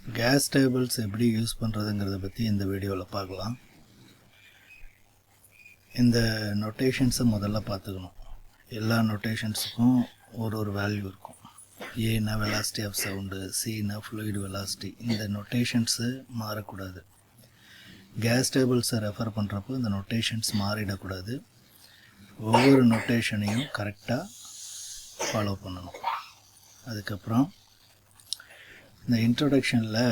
Case tables எப்படி use பண்ணுறதுங்கிறத பற்றி இந்த வீடியோவில் பார்க்கலாம். இந்த நொட்டேஷன்ஸை முதல்ல பார்த்துக்கணும். எல்லா நொட்டேஷன்ஸுக்கும் ஒரு வேல்யூ இருக்கும். ஏன்னா velocity of sound, Chinna fluid velocity. இந்த நொட்டேஷன்ஸு மாறக்கூடாது. கேஸ் டேபிள்ஸை ரெஃபர் பண்ணுறப்போ இந்த நொட்டேஷன்ஸ் மாறிடக்கூடாது. ஒவ்வொரு நொட்டேஷனையும் கரெக்டாக ஃபாலோ பண்ணணும். அதுக்கப்புறம் இந்த இன்ட்ரோடக்ஷனில்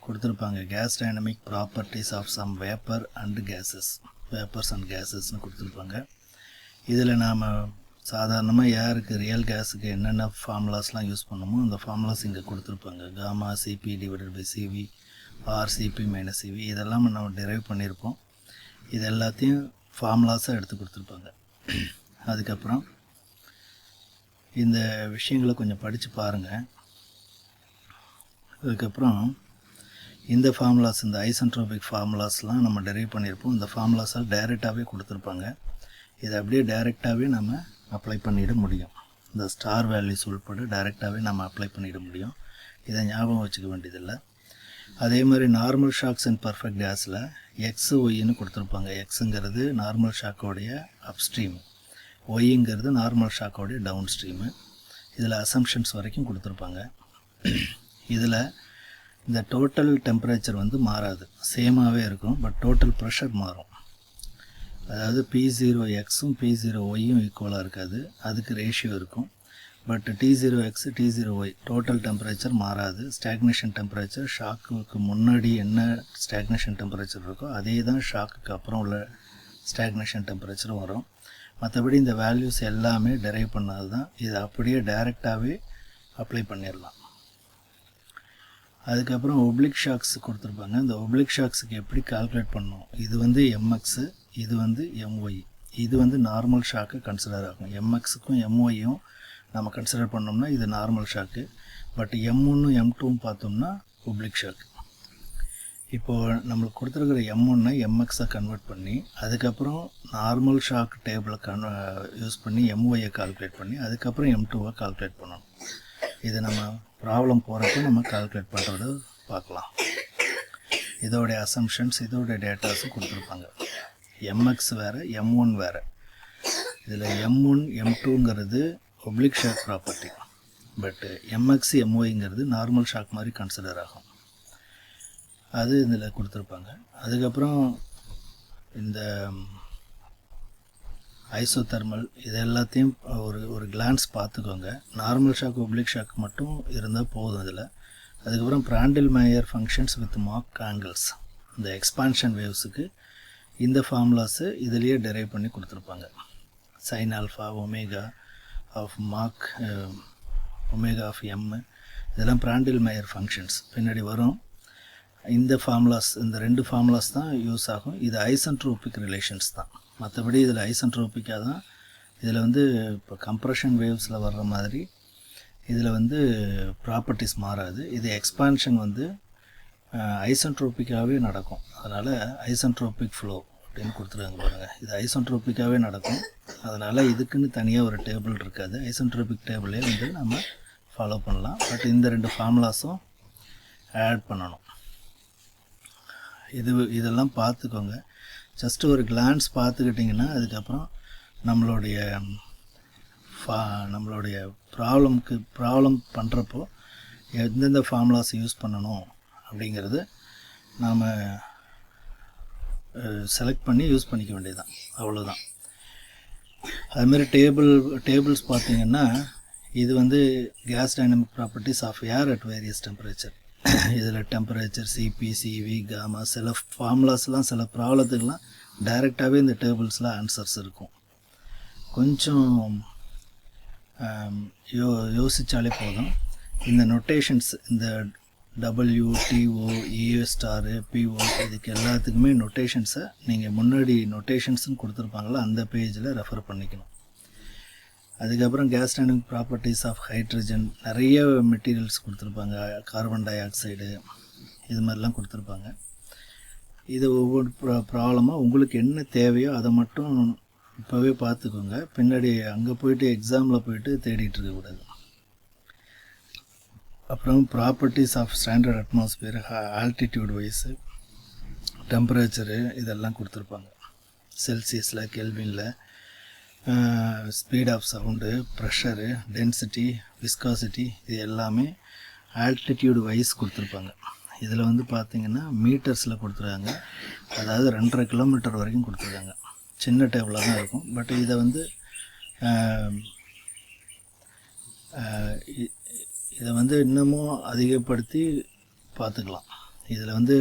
கொடுத்துருப்பாங்க gas dynamic properties of some vapour and gases, vapours and கேஸஸ்னு கொடுத்துருப்பாங்க. இதில் நாம் சாதாரணமாக ஏருக்கு, ரியல் கேஸுக்கு என்னென்ன ஃபார்முலாஸ்லாம் யூஸ் பண்ணணுமோ அந்த ஃபார்முலாஸ் இங்கே கொடுத்துருப்பாங்க. Gamma CP divided by CV or CP minus CV, இதெல்லாம் நம்ம டெரைவ் பண்ணியிருப்போம். இது எல்லாத்தையும் ஃபார்முலாஸாக எடுத்து கொடுத்துருப்பாங்க. அதுக்கப்புறம் இந்த விஷயங்களை கொஞ்சம் படித்து பாருங்கள். அதுக்கப்புறம் இந்த ஃபார்முலாஸ், இந்த ஐசென்ட்ரோபிக் ஃபார்முலாஸ்லாம் நம்ம டெரைவ் பண்ணியிருப்போம். இந்த ஃபார்முலாஸால் டைரெக்டாகவே கொடுத்துருப்பாங்க. இதை அப்படியே டைரெக்டாகவே நம்ம அப்ளை பண்ணிட முடியும். இந்த ஸ்டார் வேல்யூஸ் உள்பட டைரெக்டாகவே நம்ம அப்ளை பண்ணிட முடியும். இதை ஞாபகம் வச்சுக்க வேண்டியதில்லை. அதே மாதிரி நார்மல் ஷாக்ஸ் அண்ட் பர்ஃபெக்ட் கேஸில் எக்ஸு ஒய்ன்னு கொடுத்துருப்பாங்க. எக்ஸுங்கிறது நார்மல் ஷாக்கோடைய அப்ஸ்ட்ரீம், ஒய்ங்கிறது நார்மல் ஷாக்கோடைய டவுன் ஸ்ட்ரீமு. இதில் அசம்ஷன்ஸ் வரைக்கும் கொடுத்துருப்பாங்க. இதில் இந்த டோட்டல் டெம்பரேச்சர் மாறாது, சேமாகவே இருக்கும். பட் டோட்டல் ப்ரெஷர் மாறும். அதாவது P0Xும் P0Yயும் ஈக்குவலாக இருக்காது, அதுக்கு ரேஷியோ இருக்கும். But T0X T0Y total temperature மாறாது. ஸ்டாக்னேஷன் டெம்பரேச்சர் ஷாக்குக்கு முன்னாடி என்ன ஸ்டாக்னேஷன் டெம்பரேச்சர் இருக்கோ அதே தான் ஷாக்குக்கு அப்புறம் உள்ள ஸ்டாக்னேஷன் டெம்பரேச்சரும் வரும். மற்றபடி இந்த வேல்யூஸ் எல்லாமே டெரைவ் பண்ணது தான். இதை அப்படியே டைரெக்டாகவே அப்ளை பண்ணிடலாம். அதுக்கப்புறம் ஒப்ளிக் ஷாக்ஸ் கொடுத்துருப்பாங்க. இந்த ஒப்ளிக் ஷாக்ஸுக்கு எப்படி கால்குலேட் பண்ணணும், இது எம்எக்ஸு, இது எம்ஒய். இது நார்மல் ஷாக்கு கன்சிடர் ஆகும். எம்எக்ஸுக்கும் எம்ஒய்யும் நம்ம கன்சிடர் பண்ணோம்னா இது normal shock. But M1 M2 பார்த்தோம்னா ஒப்ளிக் ஷாக்கு. இப்போது நம்மளுக்கு கொடுத்துருக்கிற M1 எம்எக்ஸை கன்வெர்ட் பண்ணி அதுக்கப்புறம் நார்மல் ஷாக் டேபிளை யூஸ் பண்ணி எம்ஒயை கால்குலேட் பண்ணி அதுக்கப்புறம் M2வை கால்குலேட் பண்ணணும். இது நம்ம ப்ராப்ளம் போகிறப்ப நம்ம கால்குலேட் பண்ணுறத பார்க்கலாம். இதோடைய அசம்ஷன்ஸ், இதோடைய டேட்டாஸும் கொடுத்துருப்பாங்க. எம்எக்ஸ் வேறு, M1 வேறு. இதில் M1 M2ங்கிறது ஒப்ளிக் ஷாக் ப்ராப்பர்ட்டி. பட்டு எம்எக்ஸ் எம்ஒய்ங்கிறது நார்மல் ஷாக் மாதிரி கன்சிடர் ஆகும். அது இதில் கொடுத்துருப்பாங்க. அதுக்கப்புறம் இந்த ஐசோதர்மல் இது எல்லாத்தையும் ஒரு கிளான்ஸ் பார்த்துக்கோங்க. நார்மல் ஷாக் ஒப்ளிக் ஷாக் மட்டும் இருந்தால் போதும் இதில். அதுக்கப்புறம் பிராண்டில் மேயர் ஃபங்க்ஷன்ஸ் வித் மார்க் ஆங்கிள்ஸ், இந்த எக்ஸ்பான்ஷன் வேவ்ஸுக்கு இந்த ஃபார்முலாஸு இதிலேயே டெரைவ் பண்ணி கொடுத்துருப்பாங்க. சைன் ஆல்ஃபா, ஒமேகா ஆஃப் மார்க், ஒமேகா ஆஃப் எம், இதெல்லாம் பிராண்டில் மேயர் ஃபங்க்ஷன்ஸ் பின்னாடி வரும். இந்த ஃபார்முலாஸ், இந்த ரெண்டு ஃபார்முலாஸ் தான் யூஸ் ஆகும். இது ஐசென்ட்ரோபிக் ரிலேஷன்ஸ் தான். மற்றபடி இதில் ஐசென்ட்ரோபிக்காக தான். இதில் இப்போ கம்ப்ரெஷன் வேவ்ஸில் வர்ற மாதிரி இதில் ப்ராப்பர்ட்டிஸ் மாறாது. இது எக்ஸ்பான்ஷன் ஐசென்ட்ரோபிக்காகவே நடக்கும். அதனால் ஐசென்ட்ரோபிக் ஃப்ளோ அப்படின்னு கொடுத்துருக்காங்க பாருங்கள். இது ஐசென்ட்ரோபிக்காகவே நடக்கும். அதனால் இதுக்குன்னு தனியாக ஒரு டேபிள் இருக்காது. ஐசென்ட்ரோபிக் டேபிளே நம்ம ஃபாலோ பண்ணலாம். பட் இந்த ரெண்டு ஃபார்முலாஸும் ஆட் பண்ணணும். இதெல்லாம் பார்த்துக்கோங்க. ஜஸ்ட்டு ஒரு கிளான்ஸ் பார்த்துக்கிட்டிங்கன்னா அதுக்கப்புறம் நம்மளுடைய ப்ராப்ளம் பண்ணுறப்போ எந்தெந்த ஃபார்முலாஸ் யூஸ் பண்ணணும் அப்படிங்கிறது நாம் செலக்ட் பண்ணி யூஸ் பண்ணிக்க வேண்டியதுதான், அவ்வளோதான். அதுமாதிரி டேபிள்ஸ் பார்த்திங்கன்னா இது gas dynamic properties of air at various temperature. இதில் டெம்பரேச்சர், சிபி, சிவி, காமா, சில ஃபார்முலாஸ்லாம் சில ப்ராப்ளத்துக்கெலாம் டைரெக்டாகவே இந்த டேபிள்ஸில் ஆன்சர்ஸ் இருக்கும். கொஞ்சம் யோசித்தாலே போதும். இந்த நொட்டேஷன்ஸ், இந்த WTO, EO*, PO, இதுக்கு எல்லாத்துக்குமே நொட்டேஷன்ஸை நீங்கள் முன்னாடி நொட்டேஷன்ஸ்னு கொடுத்துருப்பாங்களோ அந்த பேஜில் ரெஃபர் பண்ணிக்கணும். அதுக்கப்புறம் gas dynamic properties of hydrogen, நிறைய மெட்டீரியல்ஸ் கொடுத்துருப்பாங்க. கார்பன் டை ஆக்சைடு, இது மாதிரிலாம் கொடுத்துருப்பாங்க. இது ஒவ்வொரு ப்ராப்ளமாக உங்களுக்கு என்ன தேவையோ அதை மட்டும் இப்போவே பார்த்துக்கோங்க. பின்னாடி அங்கே போயிட்டு எக்ஸாமில் போயிட்டு தேடிட்டு இருக்கக்கூடாது. அப்புறம் properties of standard atmosphere, altitude wise, temperature இதெல்லாம் கொடுத்துருப்பாங்க. செல்சியஸில், கெல்வினில், speed of sound, pressure, density, viscosity, இது எல்லாமே ஆல்டிடியூட் வைஸ் கொடுத்துருப்பாங்க. இதில் வந்து பார்த்திங்கன்னா மீட்டர்ஸில் கொடுத்துருக்காங்க. அதாவது 2.5 கிலோமீட்டர் வரைக்கும் கொடுத்துருக்காங்க. சின்ன டேபிளாக தான் இருக்கும். பட் இதை வந்து இன்னமும் அதிகப்படுத்தி பார்த்துக்கலாம். இதில் வந்து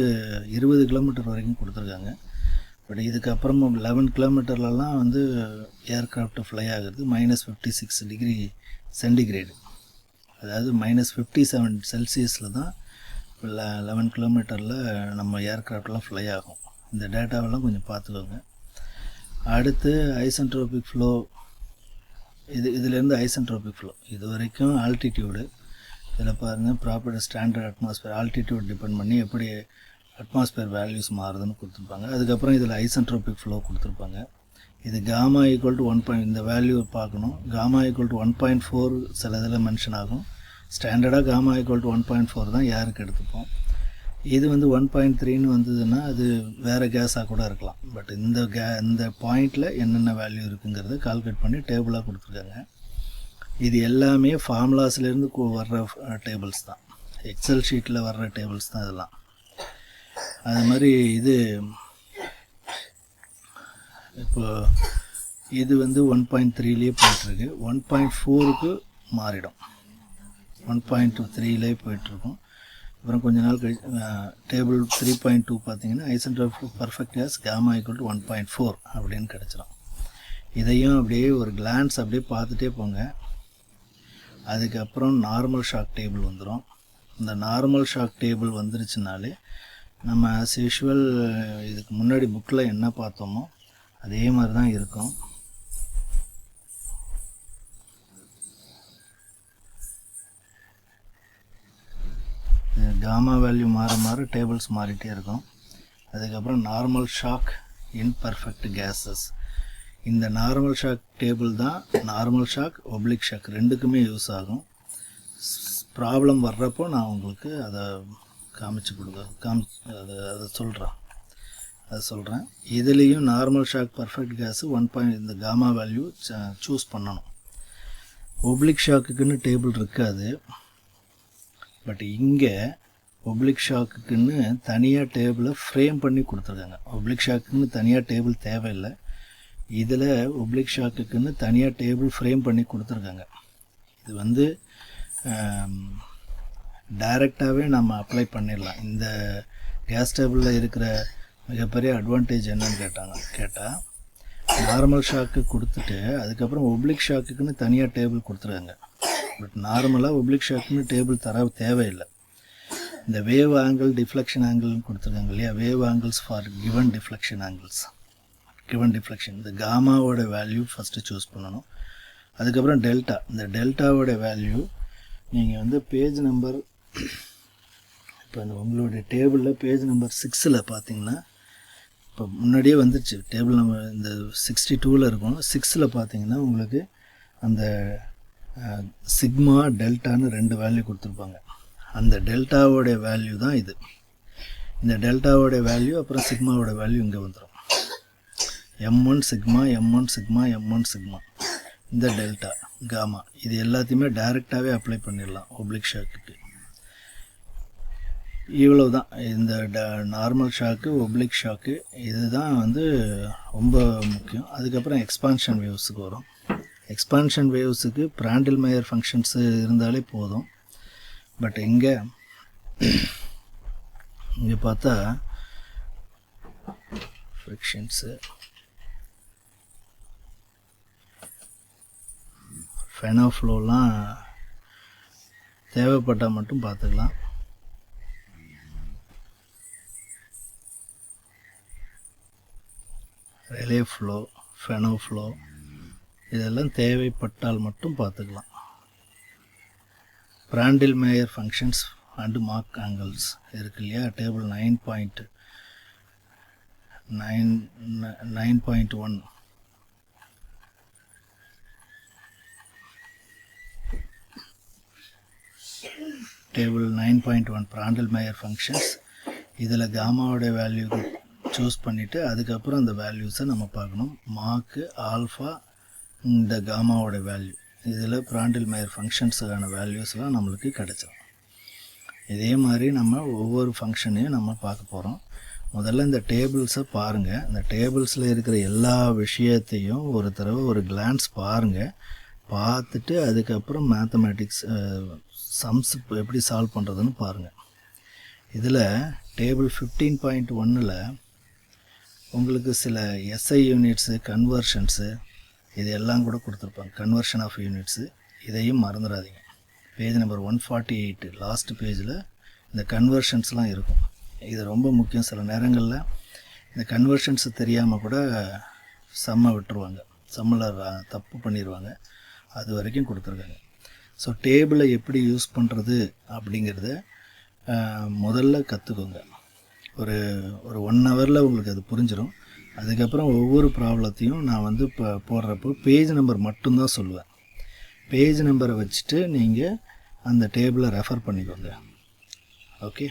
20 கிலோமீட்டர் வரைக்கும் கொடுத்துருக்காங்க. பட் இதுக்கப்புறம் 11 கிலோமீட்டர்லலாம் வந்து ஏர்க்ராஃப்ட் ஃப்ளை ஆகுறது -56 டிகிரி சென்டிகிரேடு, அதாவது -57 செல்சியஸில் தான் 11 கிலோமீட்டரில் நம்ம ஏர்க்ராஃப்ட்லாம் ஃப்ளை ஆகும். இந்த டேட்டாவெல்லாம் கொஞ்சம் பார்த்துக்கோங்க. அடுத்து ஐசென்ட்ரோபிக் ஃப்ளோ, இதுலேருந்து ஐசென்ட்ரோபிக் ஃப்ளோ இது வரைக்கும் ஆல்டிடியூடு. இதில் பாருங்கள், property standard atmosphere, altitude depend பண்ணி எப்படி அட்மாஸ்பியர் வேல்யூஸ் மாறுதுன்னு கொடுத்துருப்பாங்க. அதுக்கப்புறம் இதில் ஐசென்ட்ரோபிக் ஃப்ளோ கொடுத்துருப்பாங்க. இது காமா ஈக்குவல் டு 1. இந்த வேல்யூ பார்க்கணும். காமா ஈக்குவல் டு 1.4 சில இதில் மென்ஷன் ஆகும். ஸ்டாண்டர்டாக காமா ஈக்குவல் டு 1.4 தான் ஏருக்கு எடுத்துப்போம். இது வந்து 1.3ன்னு வந்ததுன்னா அது வேறு கேஸாக கூட இருக்கலாம். பட் இந்த பாயிண்டில் என்னென்ன வேல்யூ இருக்குங்கிறத கால்குலேட் பண்ணி டேபிளாக கொடுத்துருக்காங்க. இது எல்லாமே ஃபார்முலாஸ்லேருந்து வர்ற டேபிள்ஸ் தான், எக்ஸல் ஷீட்டில் வர்ற டேபிள்ஸ் தான் இதெல்லாம். அது மாதிரி இப்போ இது வந்து 1.3லேயே போயிட்டுருக்கு. 1.4க்கு மாறிடும். 1.3லே போயிட்டுருக்கும். அப்புறம் கொஞ்ச நாள் கழிச்சு டேபிள் 3.2 பார்த்தீங்கன்னா isentropic perfect gas gamma equal to 1.4 அப்படின்னு கிடச்சிரும். இதையும் அப்படியே ஒரு கிளான்ஸ் அப்படியே பார்த்துட்டே போங்க. அதுக்கப்புறம் நார்மல் ஷாக் டேபிள் வந்துடும். இந்த நார்மல் ஷாக் டேபிள் வந்துருச்சுனாலே நம்ம ஆஸ் யூஷுவல் இதுக்கு முன்னாடி புக்கில் என்ன பார்த்தோமோ அதே மாதிரி தான் இருக்கும். காமா வேல்யூ மாற மாற டேபிள்ஸ் மாறிட்டே இருக்கும். அதுக்கப்புறம் நார்மல் ஷாக், இன்பர்ஃபெக்ட் கேஸஸ். இந்த நார்மல் ஷாக் டேபிள் தான் நார்மல் ஷாக், ஒப்ளிக் ஷாக் ரெண்டுக்குமே யூஸ் ஆகும். ப்ராப்ளம் வர்றப்போ நான் உங்களுக்கு அதை அதை சொல்கிறேன். இதுலேயும் நார்மல் ஷாக், பர்ஃபெக்ட் கேஸு 1. இந்த காமா வேல்யூ சூஸ் பண்ணணும். ஒப்ளிக் ஷாக்குக்குன்னு டேபிள் இருக்காது. பட் இங்கே ஒப்ளிக் ஷாக்குக்குன்னு தனியாக டேபிளை ஃப்ரேம் பண்ணி கொடுத்துருக்காங்க. ஒப்ளிக் ஷாக்குன்னு தனியாக டேபிள் தேவையில்லை. இதில் ஒப்ளிக் ஷாக்குக்குன்னு தனியாக டேபிள் ஃப்ரேம் பண்ணி கொடுத்துருக்காங்க. இது வந்து டைரெக்டாகவே நம்ம அப்ளை பண்ணிடலாம். இந்த கேஸ் டேபிளில் இருக்கிற மிகப்பெரிய அட்வான்டேஜ் என்னன்னு கேட்டால் நார்மல் ஷாக்கு கொடுத்துட்டு அதுக்கப்புறம் ஒப்ளிக் ஷாக்குக்குன்னு தனியாக டேபிள் கொடுத்துருக்காங்க. பட் நார்மலாக ஒப்ளிக் ஷாக்குன்னு டேபிள் தேவையில்லை. இந்த வேவ் ஆங்கிள், டிஃப்ளெக்ஷன் ஆங்கிள்னு கொடுத்துருக்காங்க இல்லையா, wave angles for given deflection angles, given deflection. இந்த காமாவோட வேல்யூ ஃபஸ்ட்டு சூஸ் பண்ணணும். அதுக்கப்புறம் டெல்டா, இந்த டெல்டாவோட வேல்யூ நீங்கள் வந்து பேஜ் நம்பர், இப்போ இந்த உங்களுடைய டேபிளில் பேஜ் நம்பர் 6ல் பார்த்தீங்கன்னா, இப்போ முன்னாடியே வந்துடுச்சு டேபிள் நம்பர் இந்த 62ல் இருக்கும். 6ல் பார்த்தீங்கன்னா உங்களுக்கு அந்த சிக்மா டெல்டான்னு 2 வேல்யூ கொடுத்துருப்பாங்க. அந்த டெல்டாவோடைய வேல்யூ தான் இது. இந்த டெல்டாவோட வேல்யூ அப்புறம் சிக்மாவோட வேல்யூ இங்கே வந்துடும். M1 sigma, M1 sigma, M1 sigma. இந்த டெல்டா, காமா, இது எல்லாத்தையுமே டைரெக்டாகவே அப்ளை பண்ணிடலாம் ஒப்ளிக் ஷாக்குக்கு. இவ்வளோ தான் இந்த நார்மல் ஷாக்கு, ஒப்ளிக் ஷாக்கு, இதுதான் வந்து ரொம்ப முக்கியம். அதுக்கப்புறம் எக்ஸ்பான்ஷன் வேவ்ஸுக்கு வரும். எக்ஸ்பான்ஷன் வேவ்ஸுக்கு பிராண்டில் மேயர் ஃபங்க்ஷன்ஸு இருந்தாலே போதும். பட் இங்கே பார்த்தா ஃப்ரிக்ஷன்ஸு, ஃபெனோஃப்ளோலாம் தேவைப்பட்டால் மட்டும் பார்த்துக்கலாம். ரிலே ஃப்ளோ, ஃபெனோஃப்ளோ இதெல்லாம் தேவைப்பட்டால் மட்டும் பார்த்துக்கலாம். பிராண்டில் Meyer functions and mark angles இருக்கு இல்லையா, table 9.1. Table 9.1 Prandtl mayor functions. இதில் காமாவோட வேல்யூ சூஸ் பண்ணிவிட்டு அதுக்கப்புறம் அந்த வேல்யூஸை நம்ம பார்க்கணும். மார்க்கு, ஆல்ஃபா, இந்த காமாவோட வேல்யூ, இதில் பிராண்டல் மேயர் ஃபங்க்ஷன்ஸுக்கான வேல்யூஸ்லாம் நம்மளுக்கு கிடச்சிடும். இதே மாதிரி நம்ம ஒவ்வொரு ஃபங்க்ஷனையும் நம்ம பார்க்க போகிறோம். முதல்ல இந்த டேபிள்ஸை பாருங்கள். இந்த டேபிள்ஸில் இருக்கிற எல்லா விஷயத்தையும் ஒரு தடவை ஒரு கிளான்ஸ் பாருங்கள். பார்த்துட்டு அதுக்கப்புறம் மேத்தமேட்டிக்ஸ் சம்ஸ் எப்படி சால்வ் பண்ணுறதுன்னு பாருங்கள். இதில் டேபிள் 15.1ல் உங்களுக்கு சில எஸ்ஐ யூனிட்ஸு, கன்வர்ஷன்ஸு இது எல்லாம் கூட கொடுத்துருப்பாங்க. கன்வர்ஷன் ஆஃப் யூனிட்ஸு, இதையும் மறந்துடாதீங்க. பேஜ் நம்பர் 148 லாஸ்ட் பேஜில் இந்த கன்வர்ஷன்ஸ்லாம் இருக்கும். இது ரொம்ப முக்கியம். சில நேரங்களில் இந்த கன்வர்ஷன்ஸ் தெரியாமல் கூட சம்மை விட்டுருவாங்க, சம்மில் தப்பு பண்ணிடுவாங்க. அது வரைக்கும் கொடுத்துருக்காங்க. ஸோ டேபிளை எப்படி யூஸ் பண்ணுறது அப்படிங்கிறத முதல்ல கற்றுக்கோங்க. ஒரு 1 ஹவரில் உங்களுக்கு அது புரிஞ்சிடும். அதுக்கப்புறம் ஒவ்வொரு ப்ராப்ளத்தையும் நான் வந்து இப்போ போடுறப்போ பேஜ் நம்பர் மட்டும்தான் சொல்லுவேன். பேஜ் நம்பரை வச்சுட்டு நீங்கள் அந்த டேபிளை ரெஃபர் பண்ணிக்கோங்க. ஓகே.